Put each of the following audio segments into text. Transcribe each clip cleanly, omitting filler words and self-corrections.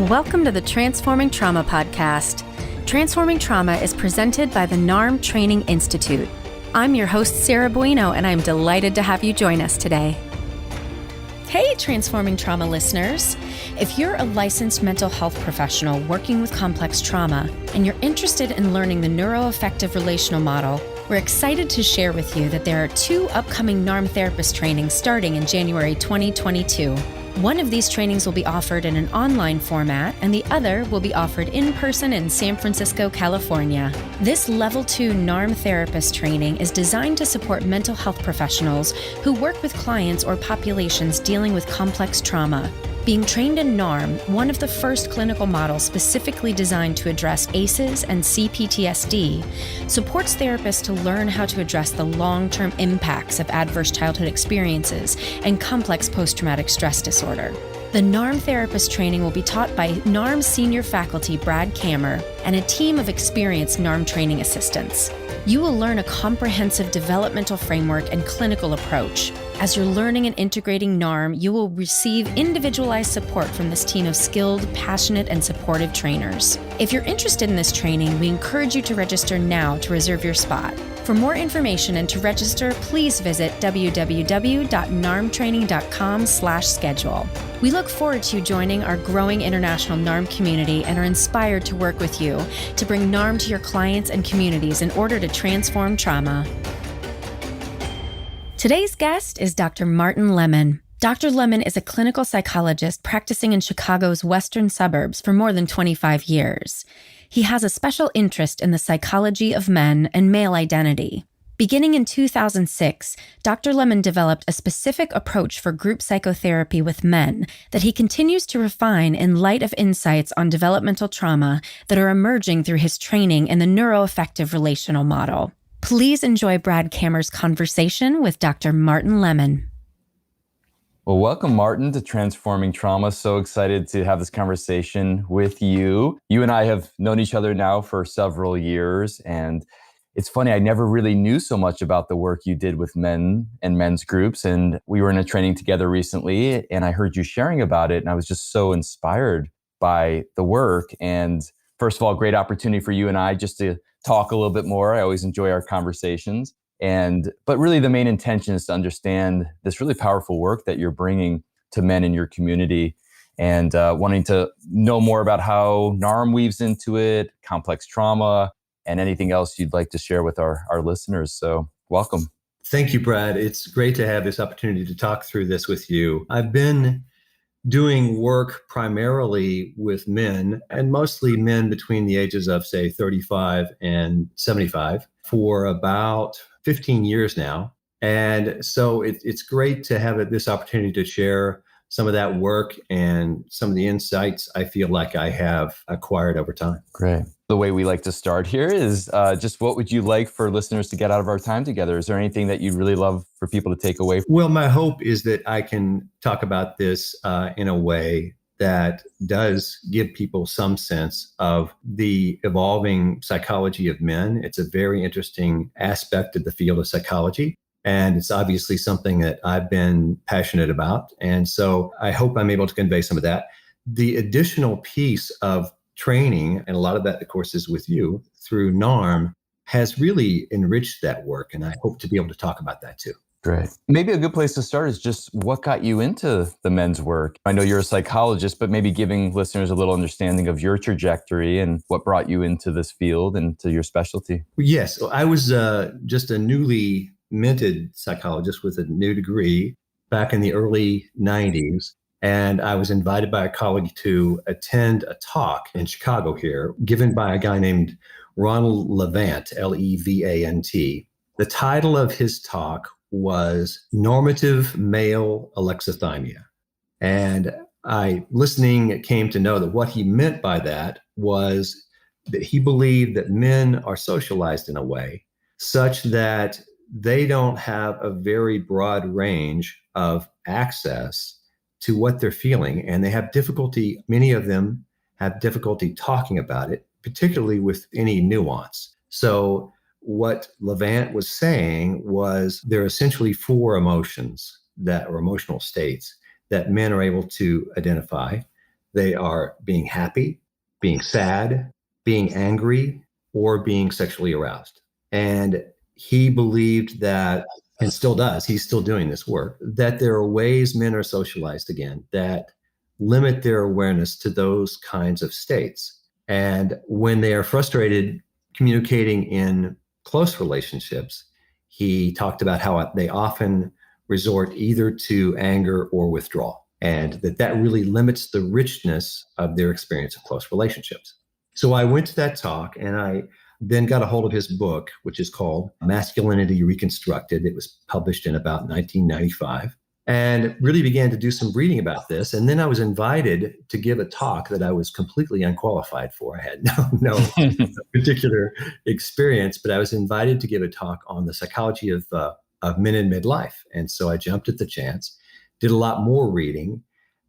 Welcome to the Transforming Trauma podcast. Transforming Trauma is presented by the NARM Training Institute. I'm your host, Sarah Bueno, and I'm delighted to have you join us today. Hey, Transforming Trauma listeners. If you're a licensed mental health professional working with complex trauma and you're interested in learning the neuroaffective relational model, we're excited to share with you that there are 2 upcoming NARM therapist trainings starting in January 2022. One of these trainings will be offered in an online format, and the other will be offered in person in San Francisco, California. This Level 2 NARM therapist training is designed to support mental health professionals who work with clients or populations dealing with complex trauma. Being trained in NARM, one of the first clinical models specifically designed to address ACEs and CPTSD, supports therapists to learn how to address the long-term impacts of adverse childhood experiences and complex post-traumatic stress disorder. The NARM therapist training will be taught by NARM senior faculty Brad Kammer and a team of experienced NARM training assistants. You will learn a comprehensive developmental framework and clinical approach. As you're learning and integrating NARM, you will receive individualized support from this team of skilled, passionate, and supportive trainers. If you're interested in this training, we encourage you to register now to reserve your spot. For more information and to register, please visit www.narmtraining.com/schedule. We look forward to you joining our growing international NARM community and are inspired to work with you to bring NARM to your clients and communities in order to transform trauma. Today's guest is Dr. Martin Lemon. Dr. Lemon is a clinical psychologist practicing in Chicago's western suburbs for more than 25 years. He has a special interest in the psychology of men and male identity. Beginning in 2006, Dr. Lemon developed a specific approach for group psychotherapy with men that he continues to refine in light of insights on developmental trauma that are emerging through his training in the neuroaffective relational model. Please enjoy Brad Kammer's conversation with Dr. Martin Lemon. Well, welcome, Martin, to Transforming Trauma. So excited to have this conversation with you. You and I have known each other now for several years, and it's funny, I never really knew so much about the work you did with men and men's groups, and we were in a training together recently, and I heard you sharing about it, and I was just so inspired by the work. And first of all, great opportunity for you and I just to talk a little bit more. I always enjoy our conversations. But really the main intention is to understand this really powerful work that you're bringing to men in your community and wanting to know more about how NARM weaves into it, complex trauma, and anything else you'd like to share with our listeners. So welcome. Thank you, Brad. It's great to have this opportunity to talk through this with you. I've been doing work primarily with men, and mostly men between the ages of, say, 35 and 75 for about 15 years now. And so it's great to have this opportunity to share some of that work and some of the insights I feel like I have acquired over time. Great. The way we like to start here is just what would you like for listeners to get out of our time together? Is there anything that you'd really love for people to take away? Well, my hope is that I can talk about this in a way that does give people some sense of the evolving psychology of men. It's a very interesting aspect of the field of psychology. And it's obviously something that I've been passionate about. And so I hope I'm able to convey some of that. The additional piece of training, and a lot of that, of course, is with you through NARM, has really enriched that work. And I hope to be able to talk about that too. Great. Maybe a good place to start is just what got you into the men's work. I know you're a psychologist, but maybe giving listeners a little understanding of your trajectory and what brought you into this field and to your specialty. Yes, I was just a newly minted psychologist with a new degree back in the early 90s. And I was invited by a colleague to attend a talk in Chicago here, given by a guy named Ronald Levant, Levant. The title of his talk was Normative Male Alexithymia. And listening, came to know that what he meant by that was that he believed that men are socialized in a way such that they don't have a very broad range of access to what they're feeling. And they have difficulty, many of them have difficulty talking about it, particularly with any nuance. So what Levant was saying was there are essentially 4 emotions that are emotional states that men are able to identify. They are being happy, being sad, being angry, or being sexually aroused. And he believed that, and still does, he's still doing this work, that there are ways men are socialized again that limit their awareness to those kinds of states. And when they are frustrated communicating in close relationships, he talked about how they often resort either to anger or withdrawal, and that really limits the richness of their experience of close relationships. So I went to that talk, and I then got a hold of his book, which is called Masculinity Reconstructed. It was published in about 1995, and really began to do some reading about this. And then I was invited to give a talk that I was completely unqualified for. I had no particular experience, but I was invited to give a talk on the psychology of men in midlife. And so I jumped at the chance, did a lot more reading.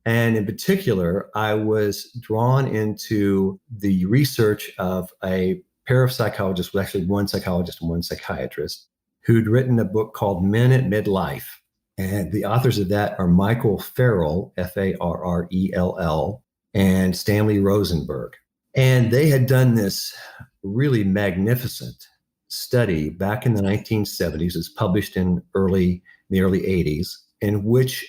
And in particular, I was drawn into the research of a pair of psychologists, well, actually one psychologist and one psychiatrist, who'd written a book called Men at Midlife. And the authors of that are Michael Farrell, Farrell, and Stanley Rosenberg. And they had done this really magnificent study back in the 1970s. It's published in the early 80s, in which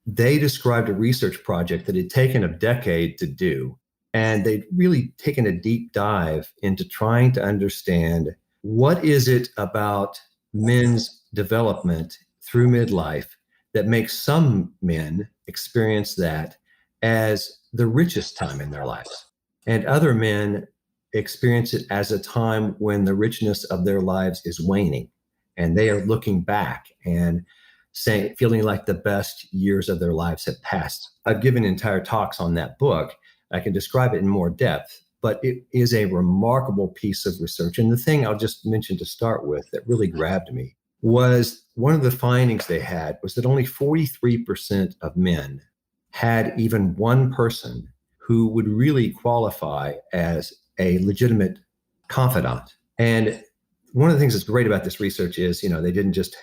they described a research project that had taken a decade to do. And they'd really taken a deep dive into trying to understand what is it about men's development through midlife that makes some men experience that as the richest time in their lives, and other men experience it as a time when the richness of their lives is waning, and they are looking back and feeling like the best years of their lives have passed. I've given entire talks on that book. I can describe it in more depth, but it is a remarkable piece of research. And the thing I'll just mention to start with that really grabbed me was one of the findings they had was that only 43% of men had even one person who would really qualify as a legitimate confidant. And one of the things that's great about this research is, they didn't just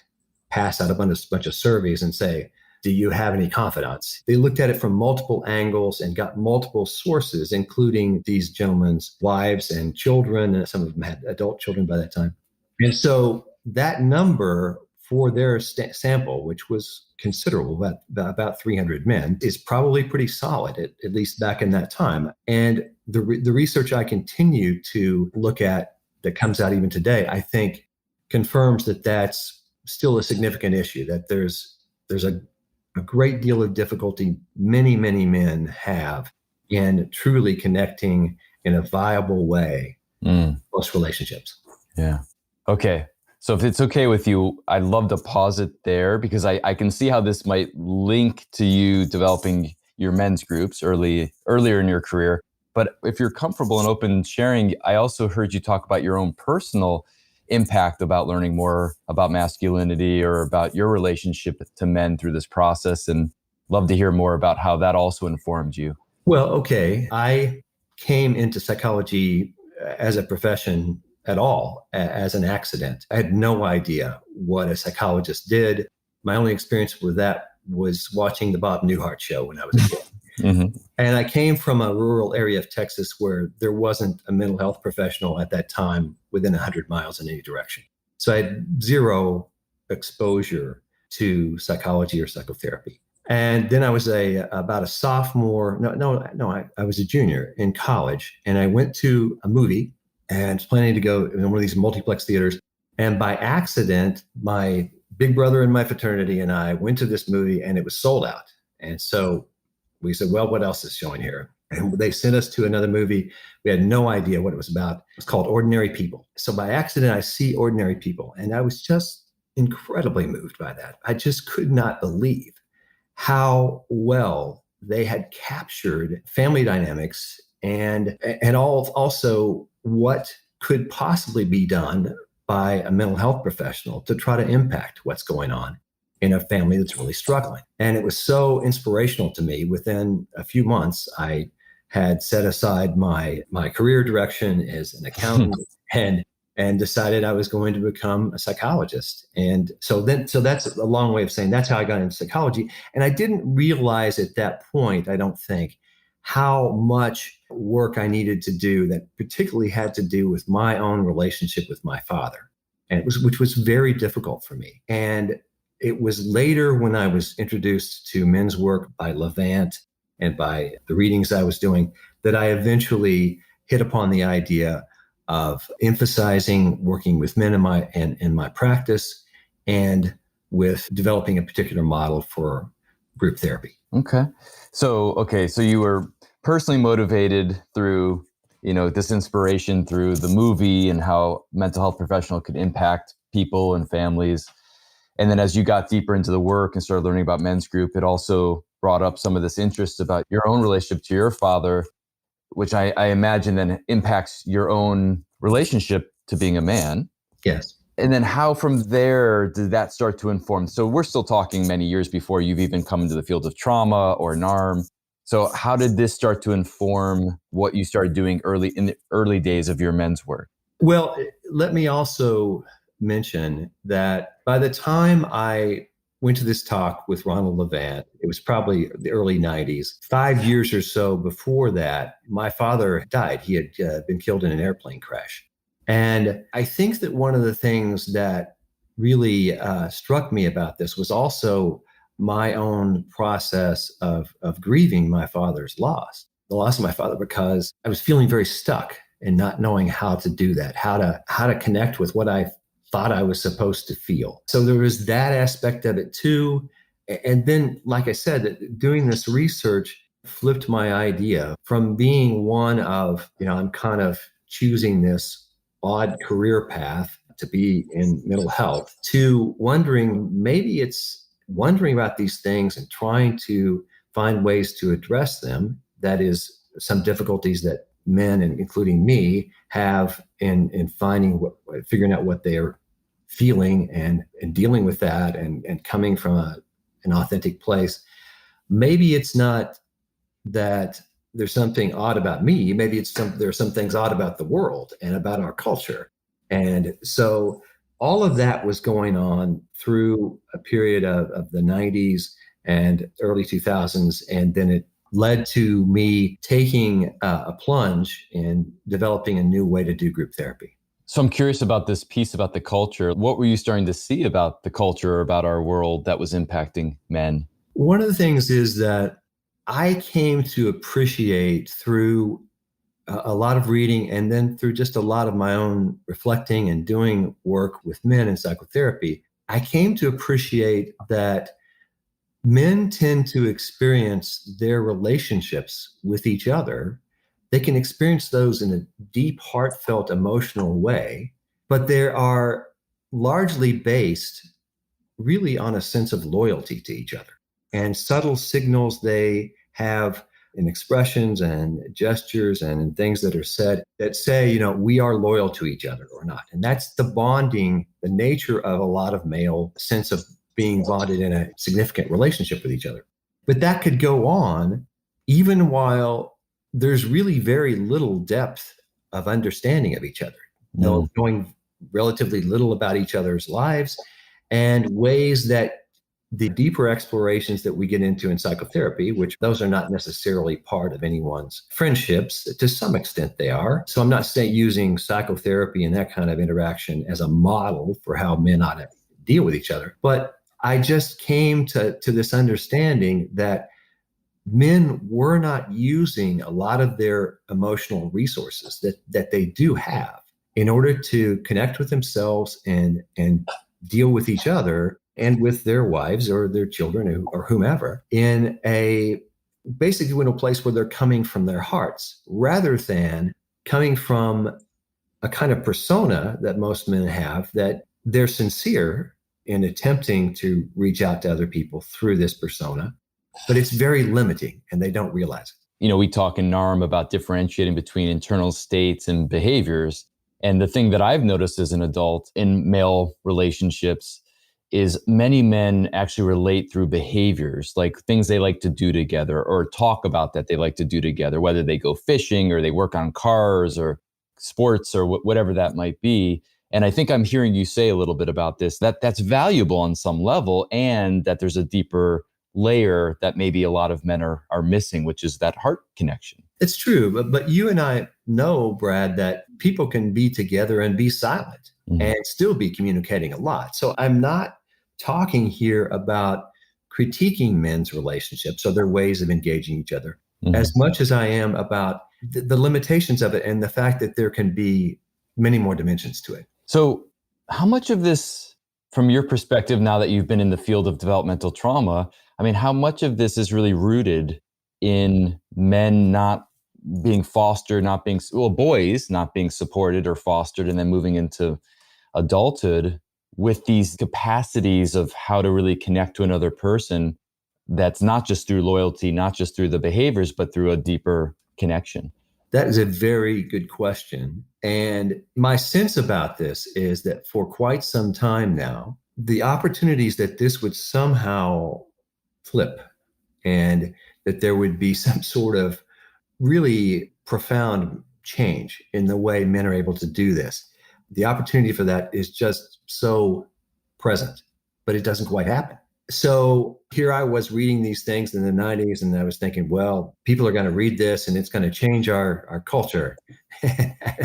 pass out a bunch of surveys and say, do you have any confidants? They looked at it from multiple angles and got multiple sources, including these gentlemen's wives and children, and some of them had adult children by that time. And so that number for their sample, which was considerable, about 300 men, is probably pretty solid, at least back in that time. And the research I continue to look at that comes out even today, I think confirms that that's still a significant issue, that there's a great deal of difficulty many, many men have in truly connecting in a viable way close relationships. Yeah. Okay. So if it's okay with you, I'd love to pause it there, because I can see how this might link to you developing your men's groups earlier in your career. But if you're comfortable and open sharing, I also heard you talk about your own personal impact about learning more about masculinity or about your relationship to men through this process, and love to hear more about how that also informed you. Well, okay. I came into psychology as a profession at all, as an accident. I had no idea what a psychologist did. My only experience with that was watching the Bob Newhart show when I was a kid. Mm-hmm. And I came from a rural area of Texas where there wasn't a mental health professional at that time within 100 miles in any direction. So I had zero exposure to psychology or psychotherapy. And then I was about a sophomore. I was a junior in college, and I went to a movie and was planning to go in one of these multiplex theaters. And by accident, my big brother in my fraternity and I went to this movie, and it was sold out. And so we said, well, what else is showing here? And they sent us to another movie. We had no idea what it was about. It's called Ordinary People. So by accident, I see Ordinary People, and I was just incredibly moved by that. I just could not believe how well they had captured family dynamics and also what could possibly be done by a mental health professional to try to impact what's going on in a family that's really struggling. And it was so inspirational to me. Within a few months, I had set aside my career direction as an accountant and decided I was going to become a psychologist. And so that's a long way of saying that's how I got into psychology. And I didn't realize at that point, I don't think, how much work I needed to do that particularly had to do with my own relationship with my father, which was very difficult for me. And it was later when I was introduced to men's work by Levant and by the readings I was doing that I eventually hit upon the idea of emphasizing working with men in my practice and with developing a particular model for group therapy. Okay. So you were personally motivated through, this inspiration through the movie and how mental health professional could impact people and families. And then as you got deeper into the work and started learning about men's group, it also brought up some of this interest about your own relationship to your father, which I imagine then impacts your own relationship to being a man. Yes. And then how from there did that start to inform? So we're still talking many years before you've even come into the field of trauma or NARM. So how did this start to inform what you started doing in the early days of your men's work? Well, let me also mention that by the time I went to this talk with Ronald Levant, it was probably the early 90s. 5 years or so before that, my father died. He had been killed in an airplane crash. And I think that one of the things that really struck me about this was also my own process of grieving my father's loss, the loss of my father, because I was feeling very stuck and not knowing how to do that, how to connect with what I thought I was supposed to feel. So there was that aspect of it too. And then, like I said, doing this research flipped my idea from being one of, I'm kind of choosing this odd career path to be in mental health, to maybe it's wondering about these things and trying to find ways to address them. That is some difficulties that men, and including me, have in figuring out what they're feeling and dealing with that and coming from an authentic place. Maybe it's not that there's something odd about me. Maybe there's some things odd about the world and about our culture. And so all of that was going on through a period of the 90s and early 2000s. And then it led to me taking a plunge in developing a new way to do group therapy. So I'm curious about this piece about the culture. What were you starting to see about the culture, about our world that was impacting men? One of the things is that I came to appreciate through a lot of reading and then through just a lot of my own reflecting and doing work with men in psychotherapy, I came to appreciate that men tend to experience their relationships with each other. They can experience those in a deep, heartfelt, emotional way, but they are largely based really on a sense of loyalty to each other and subtle signals they have in expressions and gestures and in things that are said that say, we are loyal to each other or not. And that's the bonding, the nature of a lot of male sense of being bonded in a significant relationship with each other. But that could go on even while there's really very little depth of understanding of each other, knowing relatively little about each other's lives, and ways that the deeper explorations that we get into in psychotherapy, which those are not necessarily part of anyone's friendships, to some extent they are. So I'm not saying using psychotherapy and that kind of interaction as a model for how men ought to deal with each other. But I just came to this understanding that men were not using a lot of their emotional resources that they do have in order to connect with themselves and deal with each other and with their wives or their children or whomever in a place where they're coming from their hearts rather than coming from a kind of persona that most men have, that they're sincere in attempting to reach out to other people through this persona, but it's very limiting and they don't realize it. We talk in NARM about differentiating between internal states and behaviors. And the thing that I've noticed as an adult in male relationships is many men actually relate through behaviors, like things they like to do together or talk about that they like to do together, whether they go fishing or they work on cars or sports or whatever that might be. And I think I'm hearing you say a little bit about this, that's valuable on some level and that there's a deeper layer that maybe a lot of men are missing, which is that heart connection. It's true. But you and I know, Brad, that people can be together and be silent and still be communicating a lot. So I'm not talking here about critiquing men's relationships or their ways of engaging each other as much as I am about the limitations of it and the fact that there can be many more dimensions to it. So how much of this, from your perspective, now that you've been in the field of developmental trauma, I mean, how much of this is really rooted in men not being fostered, boys not being supported or fostered, and then moving into adulthood with these capacities of how to really connect to another person that's not just through loyalty, not just through the behaviors, but through a deeper connection? That is a very good question. And my sense about this is that for quite some time now, the opportunities that this would somehow flip and that there would be some sort of really profound change in the way men are able to do this. The opportunity for that is just so present, but it doesn't quite happen. So here I was reading these things in the 90s, and I was thinking, well, people are going to read this and it's going to change our culture.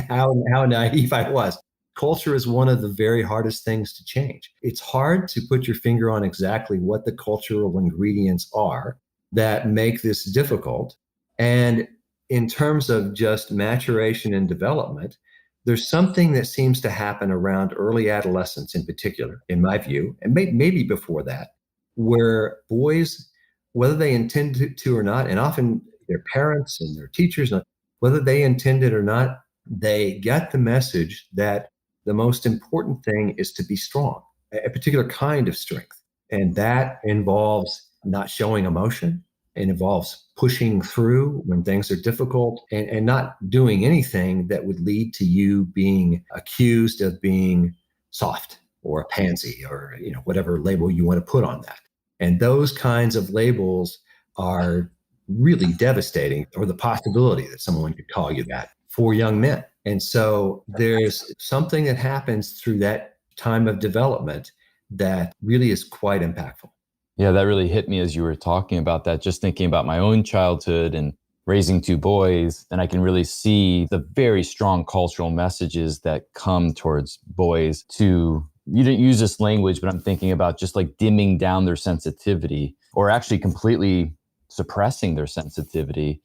how naive I was. Culture is one of the very hardest things to change. It's hard to put your finger on exactly what the cultural ingredients are that make this difficult. And in terms of just maturation and development, there's something that seems to happen around early adolescence in particular, in my view, and maybe before that, where boys, whether they intend to or not, and often their parents and their teachers, whether they intend it or not, they get the message that the most important thing is to be strong, a particular kind of strength. And that involves not showing emotion. It involves pushing through when things are difficult and not doing anything that would lead to you being accused of being soft or a pansy or whatever label you want to put on that. And those kinds of labels are really devastating, or the possibility that someone could call you that, for young men. And so there's something that happens through that time of development that really is quite impactful. Yeah, that really hit me as you were talking about that, just thinking about my own childhood and raising two boys. And I can really see the very strong cultural messages that come towards boys to, you didn't use this language, but I'm thinking about just like dimming down their sensitivity or actually completely suppressing their sensitivity.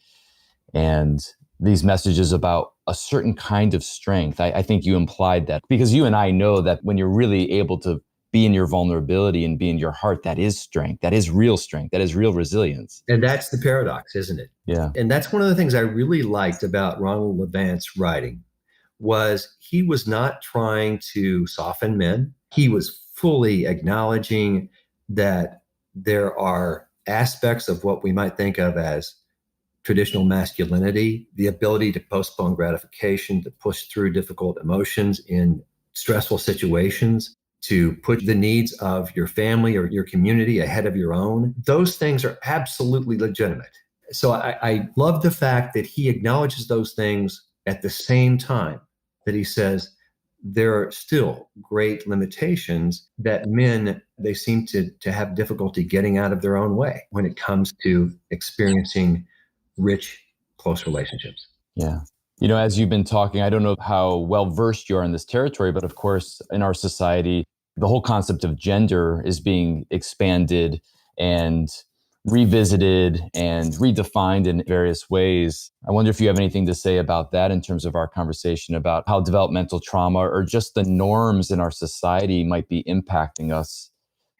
And these messages about a certain kind of strength. I think you implied that because you and I know that when you're really able to be in your vulnerability and be in your heart, that is strength. That is real strength. That is real resilience. And that's the paradox, isn't it? Yeah. And that's one of the things I really liked about Ronald Levant's writing was he was not trying to soften men. He was fully acknowledging that there are aspects of what we might think of as traditional masculinity, the ability to postpone gratification, to push through difficult emotions in stressful situations, to put the needs of your family or your community ahead of your own. Those things are absolutely legitimate. So I love the fact that he acknowledges those things at the same time that he says there are still great limitations that men, they seem to have difficulty getting out of their own way when it comes to experiencing rich, close relationships. Yeah. As you've been talking, I don't know how well versed you are in this territory, but of course, in our society, the whole concept of gender is being expanded and revisited and redefined in various ways. I wonder if you have anything to say about that in terms of our conversation about how developmental trauma or just the norms in our society might be impacting us.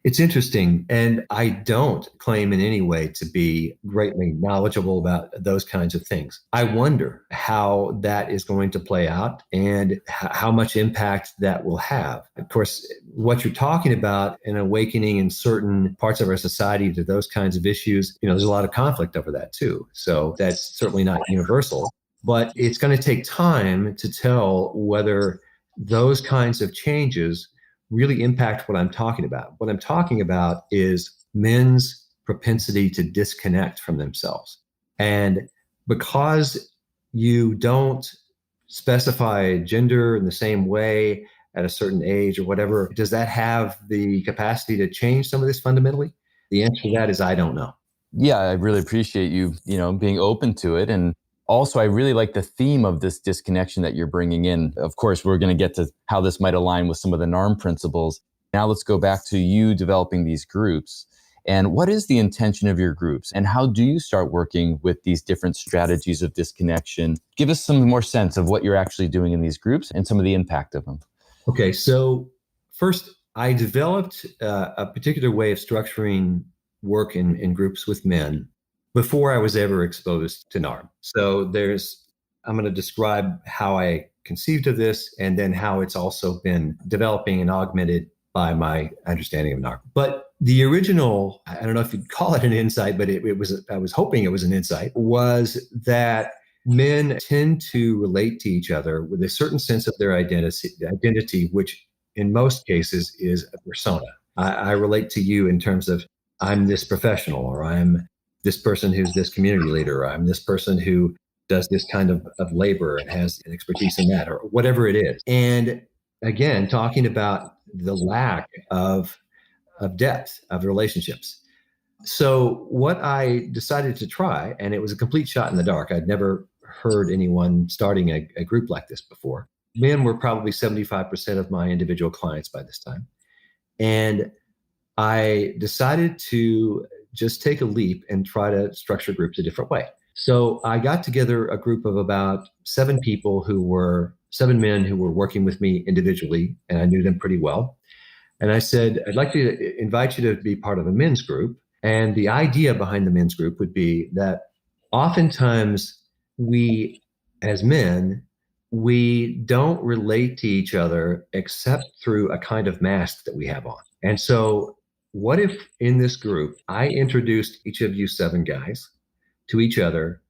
It's interesting. And I don't claim in any way to be greatly knowledgeable about those kinds of things. I wonder how that is going to play out and how much impact that will have. Of course, what you're talking about, an awakening in certain parts of our society to those kinds of issues, there's a lot of conflict over that too. So that's certainly not universal, but it's going to take time to tell whether those kinds of changes really impact what I'm talking about. What I'm talking about is men's propensity to disconnect from themselves. And because you don't specify gender in the same way at a certain age or whatever, does that have the capacity to change some of this fundamentally? The answer to that is I don't know. Yeah, I really appreciate you, being open to it. And also, I really like the theme of this disconnection that you're bringing in. Of course, we're going to get to how this might align with some of the NARM principles. Now let's go back to you developing these groups. And what is the intention of your groups? And how do you start working with these different strategies of disconnection? Give us some more sense of what you're actually doing in these groups and some of the impact of them. Okay, so first, I developed a particular way of structuring work in groups with men before I was ever exposed to NARM. So I'm going to describe how I conceived of this and then how it's also been developing and augmented by my understanding of NARM. But the original, I don't know if you'd call it an insight, but I was hoping it was an insight, was that men tend to relate to each other with a certain sense of their identity, which in most cases is a persona. I relate to you in terms of I'm this professional, or I'm this person who's this community leader, or I'm this person who does this kind of labor and has an expertise in that, or whatever it is. And again, talking about the lack of depth of relationships. So what I decided to try, and it was a complete shot in the dark. I'd never heard anyone starting a group like this before. Men were probably 75% of my individual clients by this time. And I decided to just take a leap and try to structure groups a different way. So I got together a group of about 7 men who were working with me individually, and I knew them pretty well. And I said, I'd like to invite you to be part of a men's group. And the idea behind the men's group would be that oftentimes we, as men, we don't relate to each other except through a kind of mask that we have on. And so what if in this group, I introduced each of you 7 guys to each other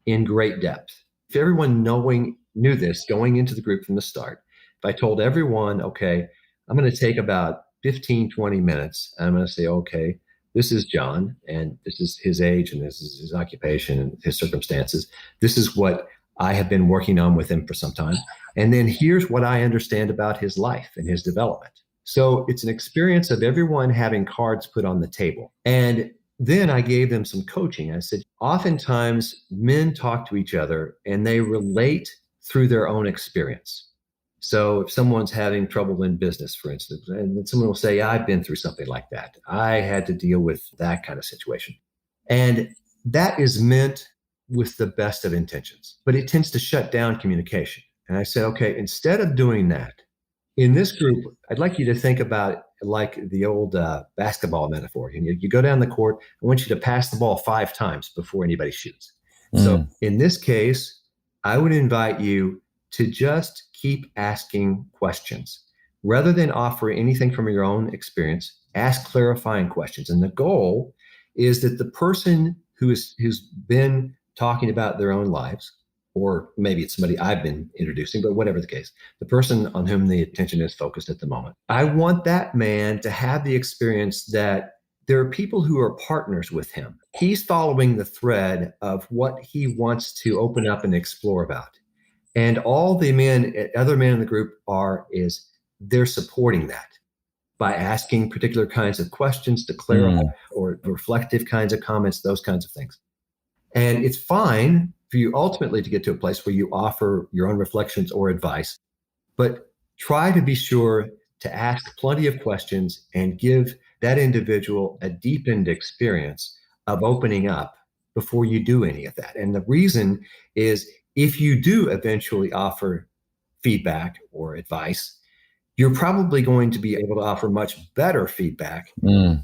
in great depth? If everyone knew this going into the group from the start, if I told everyone, okay, I'm going to take about 15, 20 minutes, and I'm going to say, okay, this is John, and this is his age, and this is his occupation and his circumstances. This is what I have been working on with him for some time. And then here's what I understand about his life and his development. So it's an experience of everyone having cards put on the table. And then I gave them some coaching. I said, oftentimes men talk to each other and they relate through their own experience. So if someone's having trouble in business, for instance, and then someone will say, yeah, I've been through something like that. I had to deal with that kind of situation. And that is meant with the best of intentions, but it tends to shut down communication. And I said, okay, instead of doing that, in this group, I'd like you to think about it like the old basketball metaphor. You go down the court, I want you to pass the ball 5 times before anybody shoots. So in this case, I would invite you to just keep asking questions. Rather than offer anything from your own experience, ask clarifying questions. And the goal is that the person who's been talking about their own lives, or maybe it's somebody I've been introducing, but whatever the case, the person on whom the attention is focused at the moment, I want that man to have the experience that there are people who are partners with him. He's following the thread of what he wants to open up and explore about. And all the other men in the group they're supporting that by asking particular kinds of questions to clarify or reflective kinds of comments, those kinds of things. And it's fine for you ultimately to get to a place where you offer your own reflections or advice, but try to be sure to ask plenty of questions and give that individual a deepened experience of opening up before you do any of that. And the reason is, if you do eventually offer feedback or advice, you're probably going to be able to offer much better feedback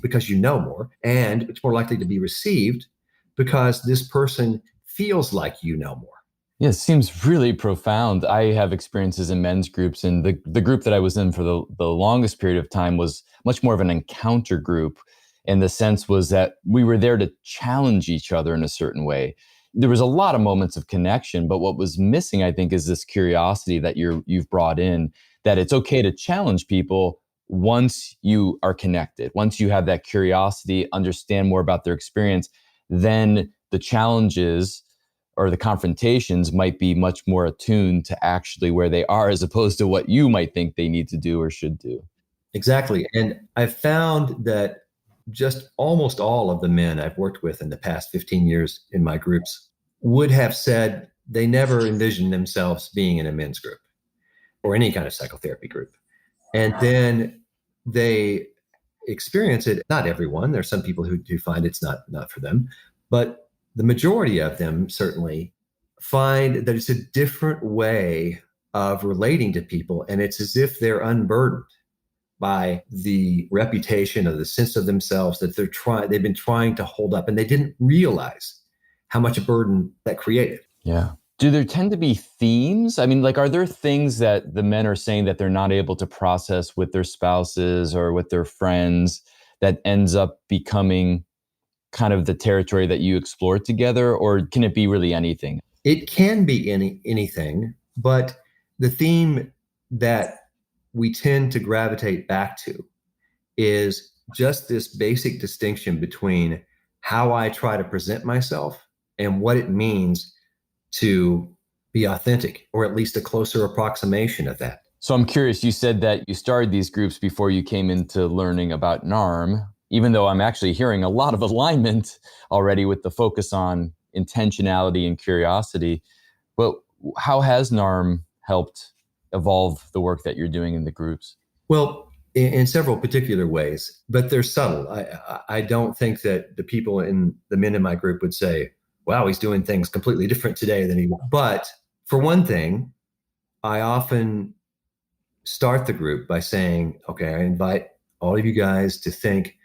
because you know more, and it's more likely to be received because this person feels like you know more. Yeah, it seems really profound. I have experiences in men's groups, and the group that I was in for the longest period of time was much more of an encounter group. And the sense was that we were there to challenge each other in a certain way. There was a lot of moments of connection, but what was missing, I think, is this curiosity that you've brought in, that it's okay to challenge people once you are connected. Once you have that curiosity, understand more about their experience, then the challenges or the confrontations might be much more attuned to actually where they are, as opposed to what you might think they need to do or should do. Exactly. And I found that just almost all of the men I've worked with in the past 15 years in my groups would have said they never envisioned themselves being in a men's group or any kind of psychotherapy group. And then they experience it. Not everyone. There's some people who do find it's not for them, but the majority of them certainly find that it's a different way of relating to people. And it's as if they're unburdened by the reputation or the sense of themselves that they've been trying to hold up, and they didn't realize how much a burden that created. Yeah. Do there tend to be themes? I mean, like, are there things that the men are saying that they're not able to process with their spouses or with their friends that ends up becoming kind of the territory that you explore together? Or can it be really anything? It can be anything, but the theme that we tend to gravitate back to is just this basic distinction between how I try to present myself and what it means to be authentic, or at least a closer approximation of that. So I'm curious, you said that you started these groups before you came into learning about NARM, even though I'm actually hearing a lot of alignment already with the focus on intentionality and curiosity. But how has NARM helped evolve the work that you're doing in the groups? Well, in several particular ways, but they're subtle. I don't think that the men in my group would say, wow, he's doing things completely different today than he was. But for one thing, I often start the group by saying, okay, I invite all of you guys to think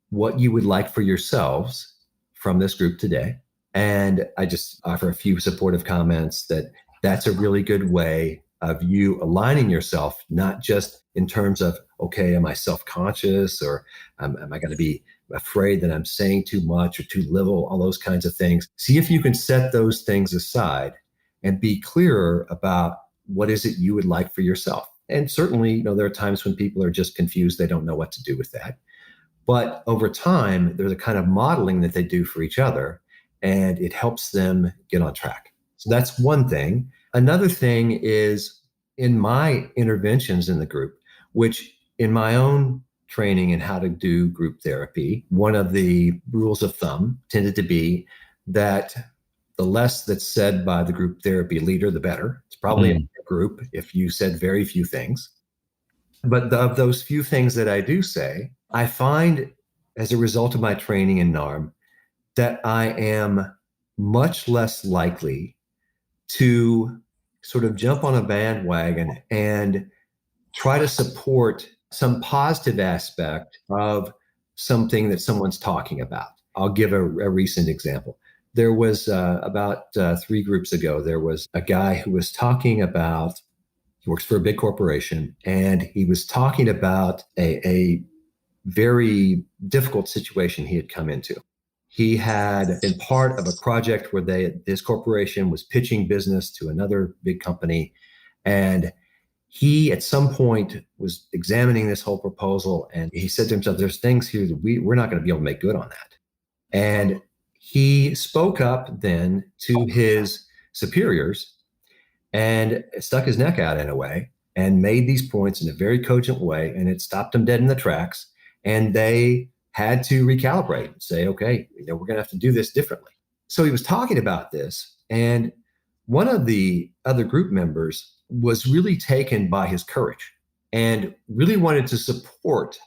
what you would like for yourselves from this group today. And I just offer a few supportive comments that that's a really good way of you aligning yourself, not just in terms of, okay, am I self-conscious, or am I going to be afraid that I'm saying too much or too little, all those kinds of things. See if you can set those things aside and be clearer about what is it you would like for yourself. And certainly, there are times when people are just confused. They don't know what to do with that. But over time, there's a kind of modeling that they do for each other, and it helps them get on track. So that's one thing. Another thing is in my interventions in the group, which in my own training in how to do group therapy, one of the rules of thumb tended to be that the less that's said by the group therapy leader, the better. It's probably a group if you said very few things. But of those few things that I do say, I find as a result of my training in NARM that I am much less likely to sort of jump on a bandwagon and try to support some positive aspect of something that someone's talking about. I'll give a recent example. There was about 3 groups ago, there was a guy who was talking about, he works for a big corporation, and he was talking about a very difficult situation he had come into. He had been part of a project where this corporation was pitching business to another big company. And he, at some point, was examining this whole proposal. And he said to himself, there's things here that we're not going to be able to make good on that. And he spoke up then to his superiors and stuck his neck out in a way and made these points in a very cogent way. And it stopped him dead in the tracks. And they had to recalibrate and say, okay, we're going to have to do this differently. So he was talking about this, and one of the other group members was really taken by his courage and really wanted to support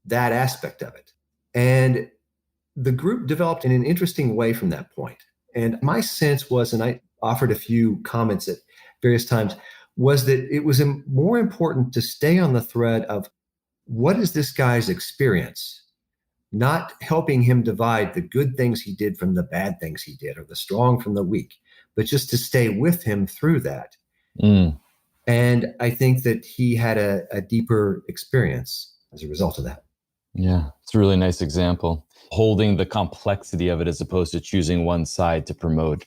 that aspect of it. And the group developed in an interesting way from that point. And my sense was, and I offered a few comments at various times, was that it was more important to stay on the thread of what is this guy's experience, not helping him divide the good things he did from the bad things he did, or the strong from the weak, but just to stay with him through that. And I think that he had a deeper experience as a result of that. Yeah, it's a really nice example. Holding the complexity of it as opposed to choosing one side to promote.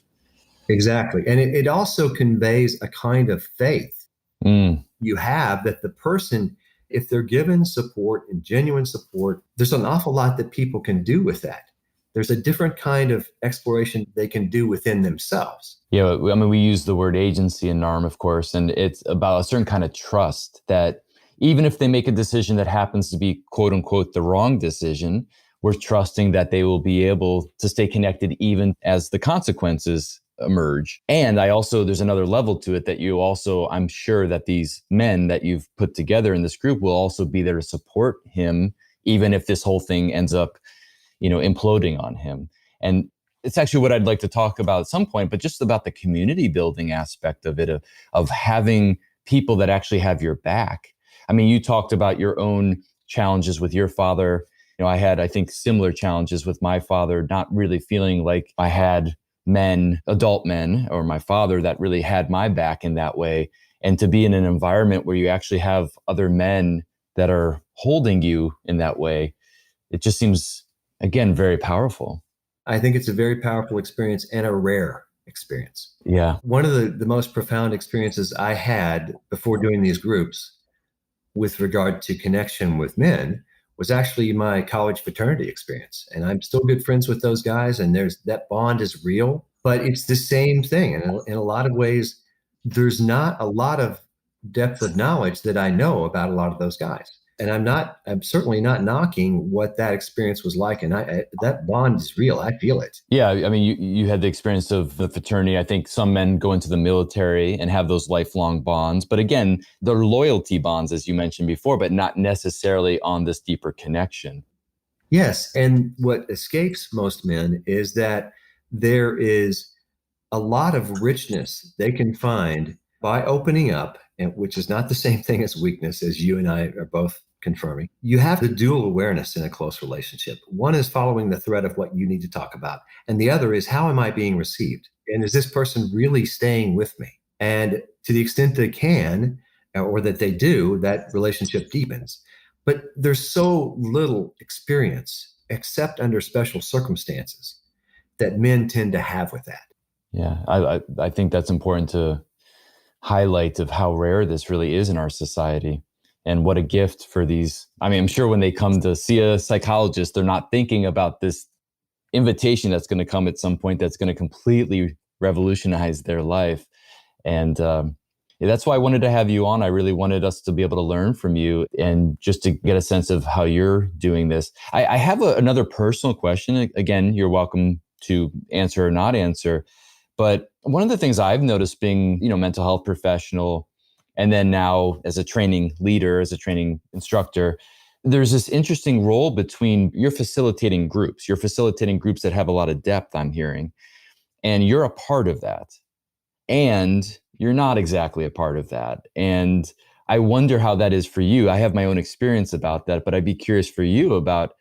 Exactly. And it also conveys a kind of faith you have that the person, if they're given support and genuine support, there's an awful lot that people can do with that. There's a different kind of exploration they can do within themselves. Yeah, I mean, we use the word agency in NARM, of course, and it's about a certain kind of trust that even if they make a decision that happens to be quote unquote the wrong decision, we're trusting that they will be able to stay connected even as the consequences emerge. And there's another level to it that I'm sure that these men that you've put together in this group will also be there to support him, even if this whole thing ends up, imploding on him. And it's actually what I'd like to talk about at some point, but just about the community building aspect of it, of having people that actually have your back. I mean, you talked about your own challenges with your father. I had, I think, similar challenges with my father, not really feeling like I had adult men, or my father that really had my back in that way. And to be in an environment where you actually have other men that are holding you in that way, it just seems, again, very powerful. I think it's a very powerful experience and a rare experience. Yeah. One of the most profound experiences I had before doing these groups with regard to connection with men was actually my college fraternity experience. And I'm still good friends with those guys, and that bond is real, but it's the same thing. And in a lot of ways, there's not a lot of depth of knowledge that I know about a lot of those guys. And I'm certainly not knocking what that experience was like. And that bond is real. I feel it. Yeah. I mean, you had the experience of the fraternity. I think some men go into the military and have those lifelong bonds. But again, they're loyalty bonds, as you mentioned before, but not necessarily on this deeper connection. Yes. And what escapes most men is that there is a lot of richness they can find by opening up, and which is not the same thing as weakness, as you and I are both confirming. You have the dual awareness in a close relationship. One is following the thread of what you need to talk about, and the other is, how am I being received? And is this person really staying with me? And to the extent they can, or that they do, that relationship deepens. But there's so little experience, except under special circumstances, that men tend to have with that. Yeah, I think that's important to highlight, of how rare this really is in our society, and what a gift for these. I mean, I'm sure when they come to see a psychologist, they're not thinking about this invitation that's going to come at some point that's going to completely revolutionize their life. And that's why I wanted to have you on. I really wanted us to be able to learn from you, and just to get a sense of how you're doing this. I have another personal question. Again, you're welcome to answer or not answer. But one of the things I've noticed, being, mental health professional, and then now as a training leader, as a training instructor, there's this interesting role between you're facilitating groups that have a lot of depth, I'm hearing, and you're a part of that. And you're not exactly a part of that. And I wonder how that is for you. I have my own experience about that, but I'd be curious for you about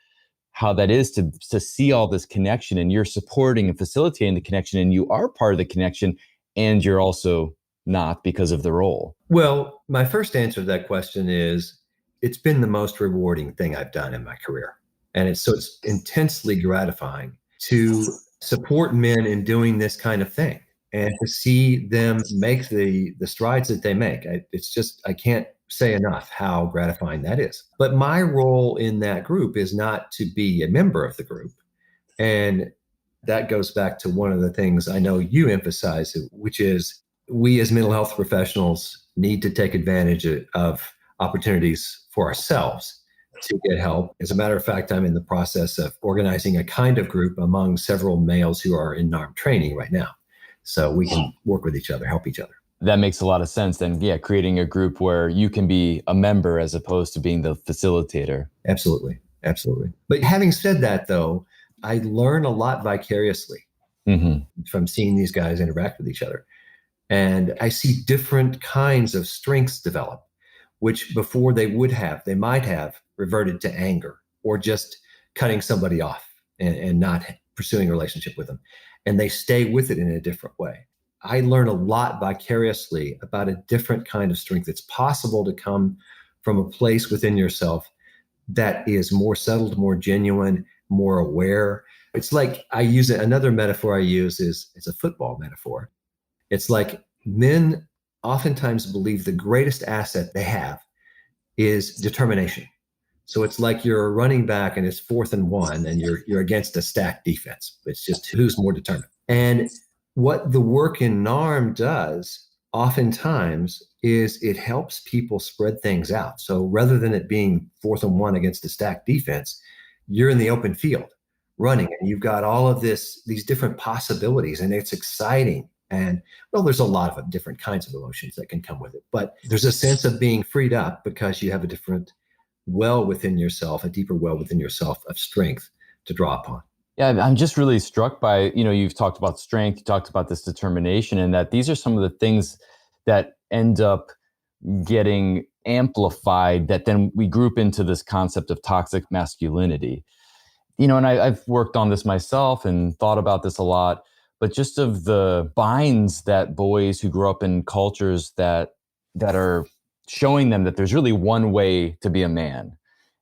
how that is to see all this connection, and you're supporting and facilitating the connection, and you are part of the connection, and you're also not, because of the role. Well, my first answer to that question is, it's been the most rewarding thing I've done in my career. And it's intensely gratifying to support men in doing this kind of thing, and to see them make the strides that they make. I can't say enough how gratifying that is. But my role in that group is not to be a member of the group. And that goes back to one of the things I know you emphasize, which is, we as mental health professionals need to take advantage of opportunities for ourselves to get help. As a matter of fact, I'm in the process of organizing a kind of group among several males who are in NARM training right now, so we can work with each other, help each other. That makes a lot of sense. Then, yeah, creating a group where you can be a member as opposed to being the facilitator. Absolutely. Absolutely. But having said that, though, I learn a lot vicariously from seeing these guys interact with each other. And I see different kinds of strengths develop, which before they might have reverted to anger, or just cutting somebody off and not pursuing a relationship with them. And they stay with it in a different way. I learn a lot vicariously about a different kind of strength. It's possible to come from a place within yourself that is more settled, more genuine, more aware. It's like, another metaphor I use is a football metaphor. It's like, men oftentimes believe the greatest asset they have is determination. So it's like you're a running back and it's 4th and 1, and you're against a stacked defense. It's just who's more determined. And what the work in NARM does oftentimes is it helps people spread things out. So rather than it being 4th and 1 against a stacked defense, you're in the open field running and you've got all of these different possibilities, and it's exciting. And well, there's a lot of different kinds of emotions that can come with it, but there's a sense of being freed up because you have a different well within yourself, a deeper well within yourself of strength to draw upon. Yeah, I'm just really struck by, you've talked about strength, you talked about this determination, and that these are some of the things that end up getting amplified that then we group into this concept of toxic masculinity. And I've worked on this myself and thought about this a lot, but just of the binds that boys who grow up in cultures that are showing them that there's really one way to be a man.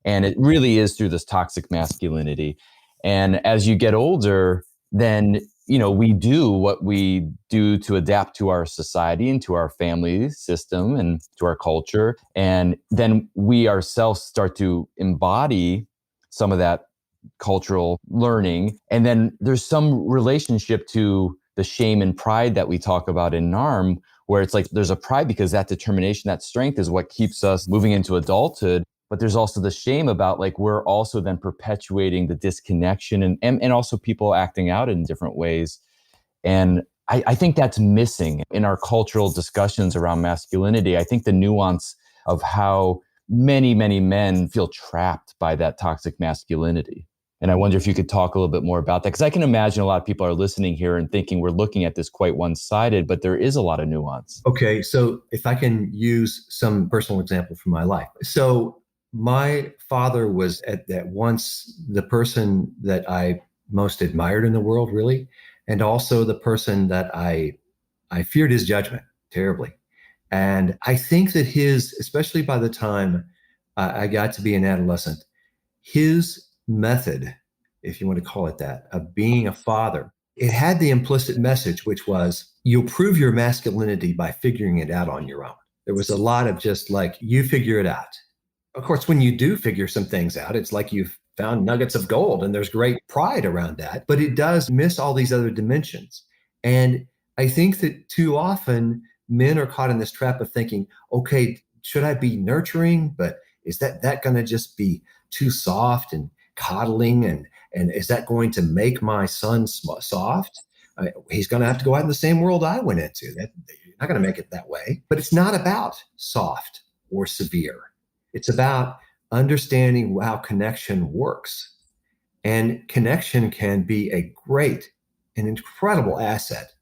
And it really is through this toxic masculinity. And as you get older, then, we do what we do to adapt to our society and to our family system and to our culture. And then we ourselves start to embody some of that cultural learning. And then there's some relationship to the shame and pride that we talk about in NARM, where it's like there's a pride because that determination, that strength is what keeps us moving into adulthood. But there's also the shame about like we're also then perpetuating the disconnection and also people acting out in different ways. And I think that's missing in our cultural discussions around masculinity. I think the nuance of how many, many men feel trapped by that toxic masculinity. And I wonder if you could talk a little bit more about that, because I can imagine a lot of people are listening here and thinking we're looking at this quite one-sided, but there is a lot of nuance. Okay, so if I can use some personal example from my life. So my father was at once the person that I most admired in the world, really, and also the person that I feared his judgment terribly. And I think that especially by the time I got to be an adolescent, his method, if you want to call it that, of being a father, it had the implicit message, which was you'll prove your masculinity by figuring it out on your own. There was a lot of just like, you figure it out. Of course, when you do figure some things out, it's like you've found nuggets of gold and there's great pride around that, but it does miss all these other dimensions. And I think that too often men are caught in this trap of thinking, okay, should I be nurturing? But is that going to just be too soft and coddling? And is that going to make my son soft? He's going to have to go out in the same world I went into. You're not going to make it that way. But it's not about soft or severe. It's about understanding how connection works. And connection can be an incredible asset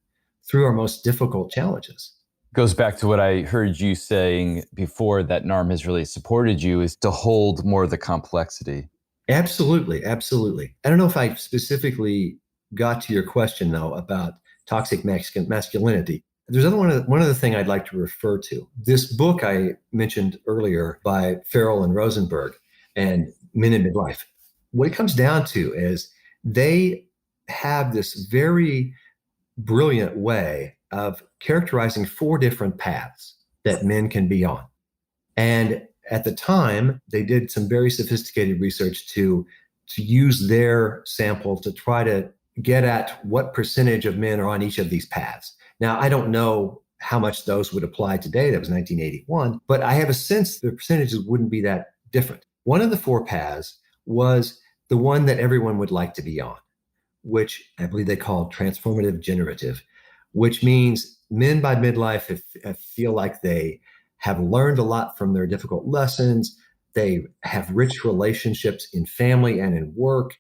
through our most difficult challenges. Goes back to what I heard you saying before, that NARM has really supported you, is to hold more of the complexity. Absolutely. Absolutely. I don't know if I specifically got to your question, though, about toxic masculinity. There's one other thing I'd like to refer to. This book I mentioned earlier by Farrell and Rosenberg and Men in Midlife. What it comes down to is they have this very brilliant way of characterizing 4 different paths that men can be on. And at the time, they did some very sophisticated research to use their sample to try to get at what percentage of men are on each of these paths. Now, I don't know how much those would apply today. That was 1981, but I have a sense the percentages wouldn't be that different. One of the 4 paths was the one that everyone would like to be on, which I believe they call transformative generative, which means men by midlife feel like they have learned a lot from their difficult lessons. They have rich relationships in family and in work.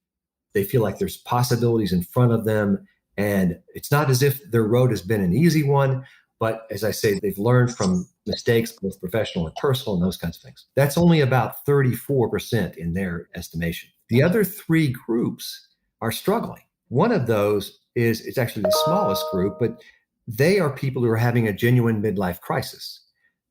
They feel like there's possibilities in front of them. And it's not as if their road has been an easy one, but as I say, they've learned from mistakes, both professional and personal, and those kinds of things. That's only about 34% in their estimation. The other 3 groups are struggling. One of those it's actually the smallest group, but they are people who are having a genuine midlife crisis.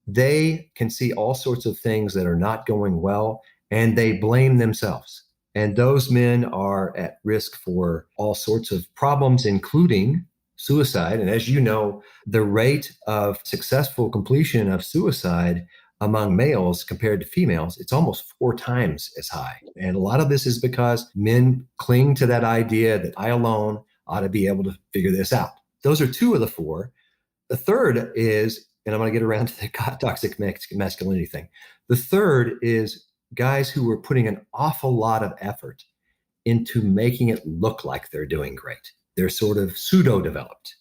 They can see all sorts of things that are not going well, and they blame themselves. And those men are at risk for all sorts of problems, including suicide. And as you know, the rate of successful completion of suicide among males compared to females, it's almost 4 times as high. And a lot of this is because men cling to that idea that I alone ought to be able to figure this out. Those are 2 of the 4. The third is, and I'm going to get around to the toxic masculinity thing. The third is guys who are putting an awful lot of effort into making it look like they're doing great. They're sort of pseudo developed.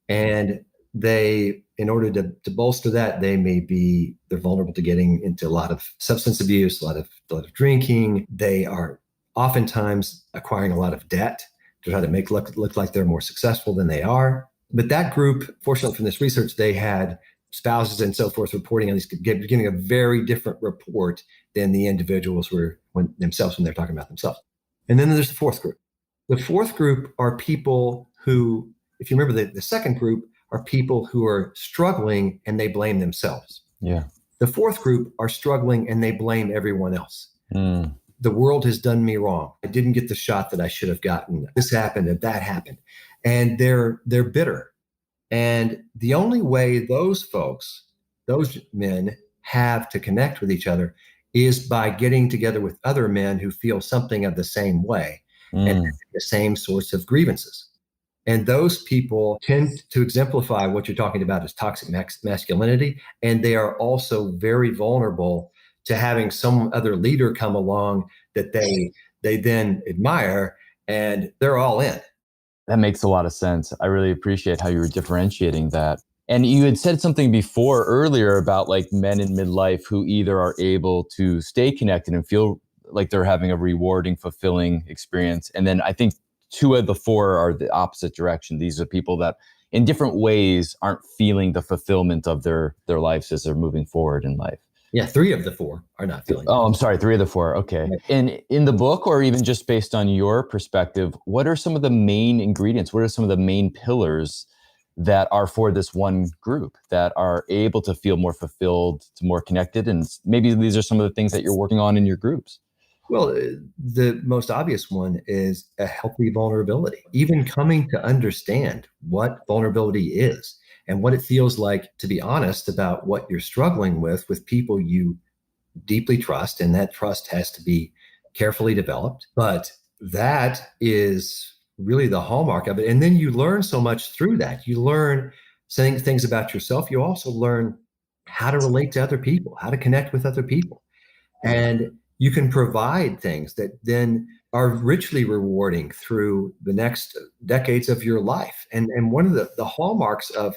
And they, in order to bolster that, they're vulnerable to getting into a lot of substance abuse, a lot of drinking. They are oftentimes acquiring a lot of debt to try to make look like they're more successful than they are. But that group, fortunately from this research, they had spouses and so forth reporting on these, giving a very different report than the individuals were when they're talking about themselves. And then there's the fourth group. The fourth group are people who, if you remember, the second group are people who are struggling and they blame themselves. Yeah. The fourth group are struggling and they blame everyone else. The world has done me wrong. I didn't get the shot that I should have gotten. This happened and that happened. And they're bitter. And the only way those men have to connect with each other is by getting together with other men who feel something of the same way and the same sorts of grievances. And those people tend to exemplify what you're talking about as toxic masculinity. And they are also very vulnerable to having some other leader come along that they then admire, and they're all in. That makes a lot of sense. I really appreciate how you were differentiating that. And you had said something before earlier about like men in midlife who either are able to stay connected and feel like they're having a rewarding, fulfilling experience. And then I think 2 of the 4 are the opposite direction. These are people that in different ways aren't feeling the fulfillment of their lives as they're moving forward in life. Yeah, 3 of the 4 are not feeling it. Oh, I'm sorry, 3 of the 4. Okay. Right. And in the book, or even just based on your perspective, what are some of the main ingredients? What are some of the main pillars that are for this one group that are able to feel more fulfilled, to more connected? And maybe these are some of the things that you're working on in your groups. Well, the most obvious one is a healthy vulnerability. Even coming to understand what vulnerability is and what it feels like to be honest about what you're struggling with people you deeply trust. And that trust has to be carefully developed. But that is really the hallmark of it. And then you learn so much through that. You learn saying things about yourself. You also learn how to relate to other people, how to connect with other people. And you can provide things that then are richly rewarding through the next decades of your life. And one of the hallmarks of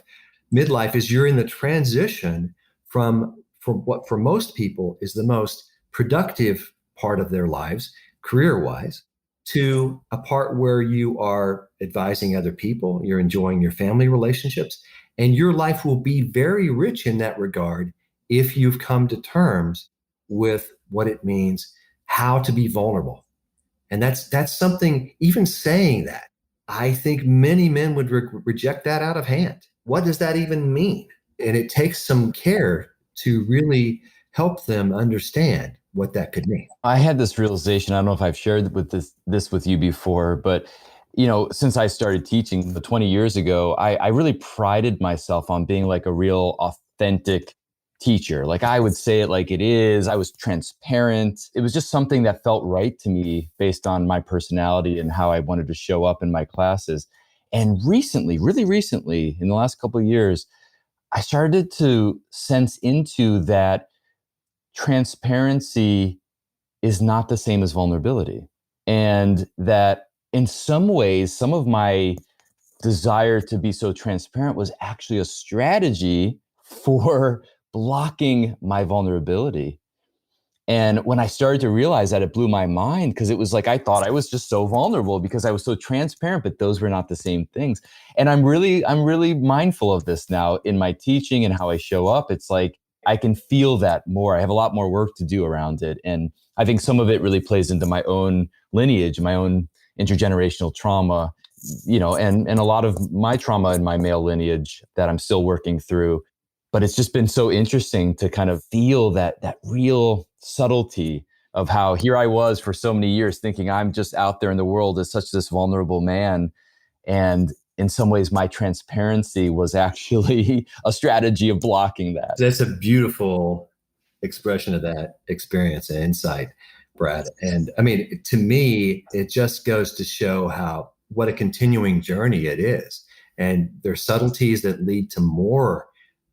midlife is you're in the transition from what for most people is the most productive part of their lives, career-wise, to a part where you are advising other people, you're enjoying your family relationships, and your life will be very rich in that regard if you've come to terms with what it means, how to be vulnerable. And that's something, even saying that, I think many men would reject that out of hand. What does that even mean? And it takes some care to really help them understand what that could mean. I had this realization, I don't know if I've shared with this with you before, but since I started teaching 20 years ago, I really prided myself on being like a real authentic teacher. Like I would say it like it is. I was transparent. It was just something that felt right to me based on my personality and how I wanted to show up in my classes. And recently, really recently, in the last couple of years, I started to sense into that transparency is not the same as vulnerability. And that in some ways, some of my desire to be so transparent was actually a strategy for blocking my vulnerability. And when I started to realize that, it blew my mind, because it was like I thought I was just so vulnerable because I was so transparent, but those were not the same things. And I'm really mindful of this now in my teaching and how I show up. It's like I can feel that more. I have a lot more work to do around it. And I think some of it really plays into my own lineage, my own intergenerational trauma, and a lot of my trauma in my male lineage that I'm still working through. But it's just been so interesting to kind of feel that real subtlety of how here I was for so many years thinking I'm just out there in the world as such this vulnerable man. And in some ways, my transparency was actually a strategy of blocking that. That's a beautiful expression of that experience and insight, Brad. And I mean, to me, it just goes to show what a continuing journey it is. And there's subtleties that lead to more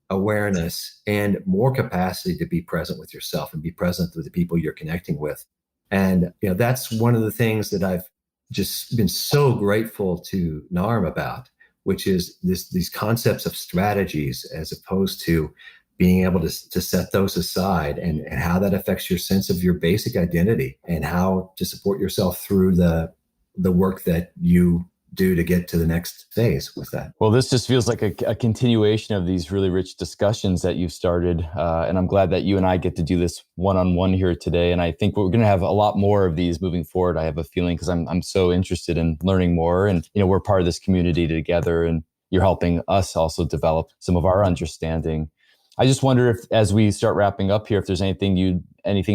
awareness and more capacity to be present with yourself and be present with the people you're connecting with. And that's one of the things that I've just been so grateful to NARM about, which is these concepts of strategies, as opposed to being able to set those aside, and how that affects your sense of your basic identity and how to support yourself through the work that you do to get to the next phase with that. Well, this just feels like a continuation of these really rich discussions that you've started. And I'm glad that you and I get to do this one-on-one here today. And I think we're going to have a lot more of these moving forward. I have a feeling, because I'm so interested in learning more. And, we're part of this community together, and you're helping us also develop some of our understanding. I just wonder if, as we start wrapping up here, if there's anything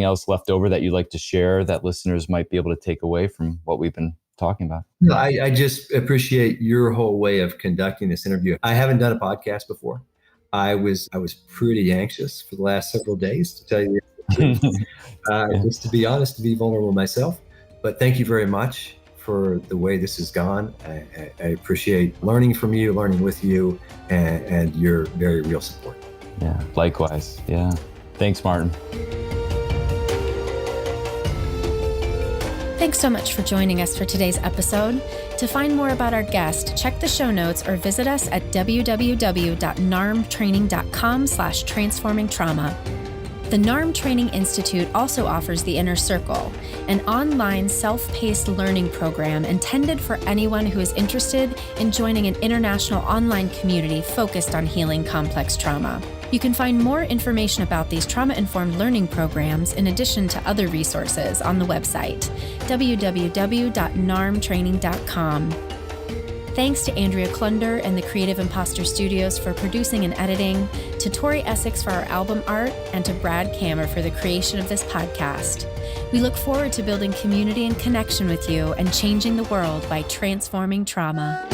else left over that you'd like to share that listeners might be able to take away from what we've been talking about. No, I just appreciate your whole way of conducting this interview. I haven't done a podcast before. I was pretty anxious for the last several days, to tell you the truth. Just to be honest, to be vulnerable myself. But thank you very much for the way this has gone. I appreciate learning from you, learning with you, and your very real support. Yeah, likewise. Yeah. Thanks, Martin. Thanks so much for joining us for today's episode. To find more about our guest, check the show notes or visit us at www.narmtraining.com/transformingtrauma. The NARM Training Institute also offers the Inner Circle, an online self-paced learning program intended for anyone who is interested in joining an international online community focused on healing complex trauma. You can find more information about these trauma-informed learning programs, in addition to other resources, on the website, www.narmtraining.com. Thanks to Andrea Klunder and the Creative Imposter Studios for producing and editing, to Tori Essex for our album art, and to Brad Kammer for the creation of this podcast. We look forward to building community and connection with you and changing the world by transforming trauma.